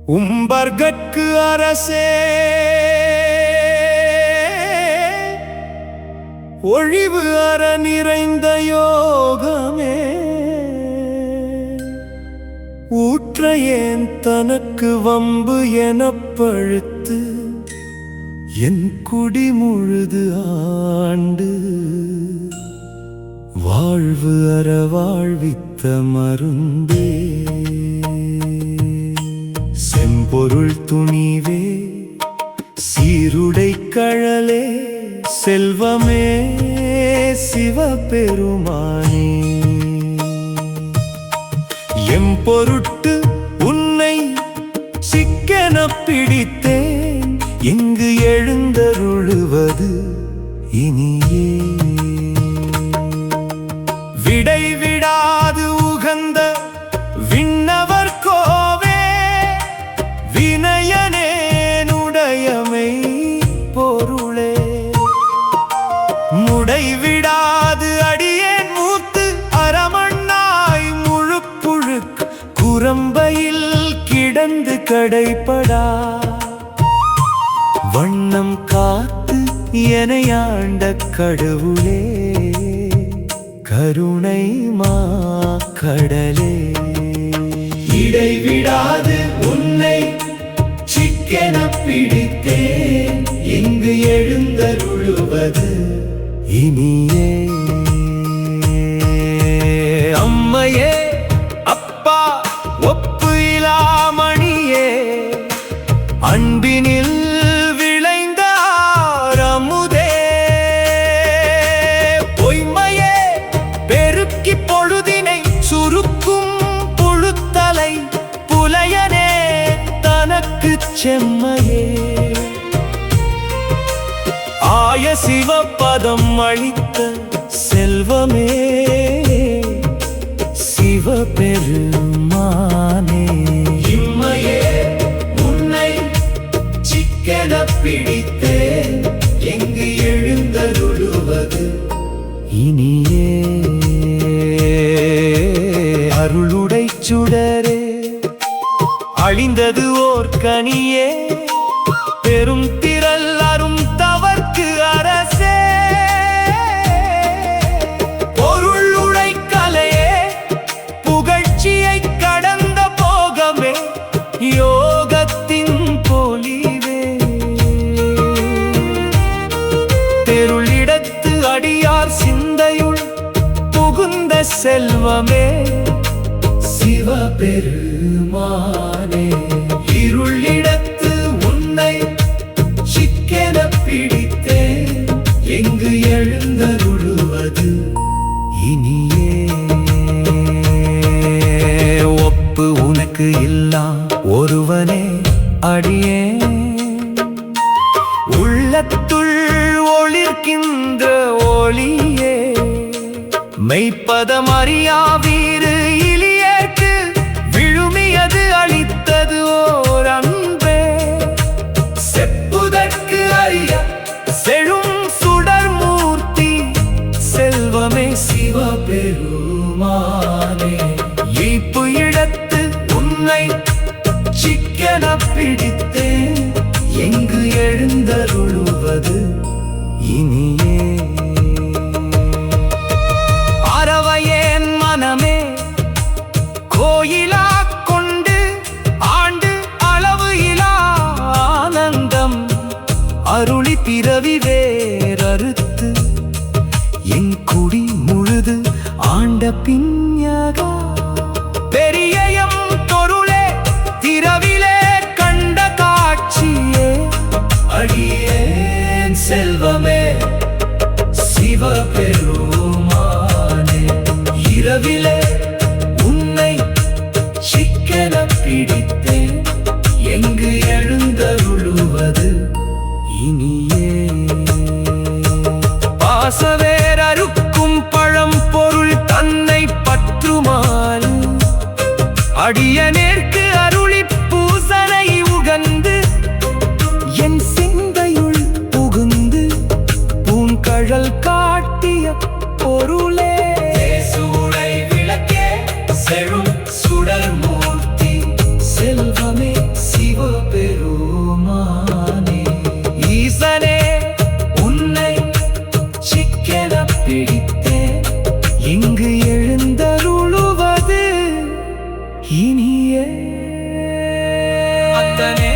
உம்பர்கட்கு அரசே ஒழிவு அற நிறைந்த யோகமே ஊற்றையேன் தனக்கு வம்பு எனப் பழுத்து என் குடி முழுது ஆண்டு வாழ்வு அற வாழ்வித்த மருந்தே செம்பொருள் துணிவே சீருடை கழலே செல்வமே சிவபெருமானே எம்பொருட்டு உன்னை சிக்கென பிடித்தேன் இங்கு எழுந்தருளுவது இனியே விடை விடாது உகந்த விண்ணவர் கோவே வினயனேனுடையமை பொருளே முடைவிடாது அடியேன் மூத்து அரமண்ணாய் முழுப்புழுக் குரம்பையில் கிடந்து கடைப்படா வண்ணம் காத்து எனையாண்ட கடவுளே கருணை மாக்கடலே இடைவிடாது உன்னை சிக்கென பிடித்தேன் இங்கு எழுந்தருளுவது இனியே அம்மையே அப்பா ஒப்பு இலாமணியே அன்பினில் விளைந்த அமுதே பொய்மையே பெருக்கி பொழுதினை சுருக்கும் புழுத்தலை புலையனே தனக்கு செம்மையே ஆய சிவபதம் அளித்த செல்வமே சிவபெருமானே இம்மையே உன்னை சிக்கென பிடித்தேன் எங்கு எழுந்தருளுவது இனியே அருளுடை சுடரே அழிந்தது ஓர் கனியே பெரும் திரள் அரும் தவர்க்கு அரசே பொருள் உழைக்கலையே புகழ்ச்சியை கடந்த போகமே யோகத்தின் பொலிவே தெருளிடத்து அடியார் சிந்தையுள் புகுந்த செல்வமே சிவபெருமானே இருளிடத்து உன்னை சிக்கென பிடித்தேன் எங்கு எழுந்தருளுவது இனியே ஒப்பு உனக்கு இல்லா ஒருவனே அடியே உள்ளத்துள் ஒளிர்கின்ற ஒளியே மெய்ப்பதம் அறியாவீரு இலியேற்கு விழுமியது அளித்தது ஓர் அன்பே செப்புதற்கு அறிய செழும் சுடர் மூர்த்தி செல்வமே சிவபெருமானே ஈப்பு இடத்து உன்னை சிக்கென பிடித்தேன் எங்கு எழுந்தருளுவது இனியே அறவையேன் மனமே கோயிலா கொண்டு ஆண்டு அளவு இலா ஆனந்தம் அருளி பிறவி வேறறுத்து என் குடி முழுது ஆண்ட பின்யகா பெரியயம் தொருளே திரவிலே கண்ட காட்சியே அடியேன் செல்வமே சிவபெருமானே இரவிலே உன்னை சிக்கென பிடித்தேன் எங்கு எழுந்தருளுவது இனியே பாசவேரறுக்கும் பழம் பொருள் தன்னை பற்றுமா சிவ பெருமானே ஈசனே உன்னை சிக்கென பிடித்தேன் இங்கு எழுந்தருளுவது இனிய அத்தனே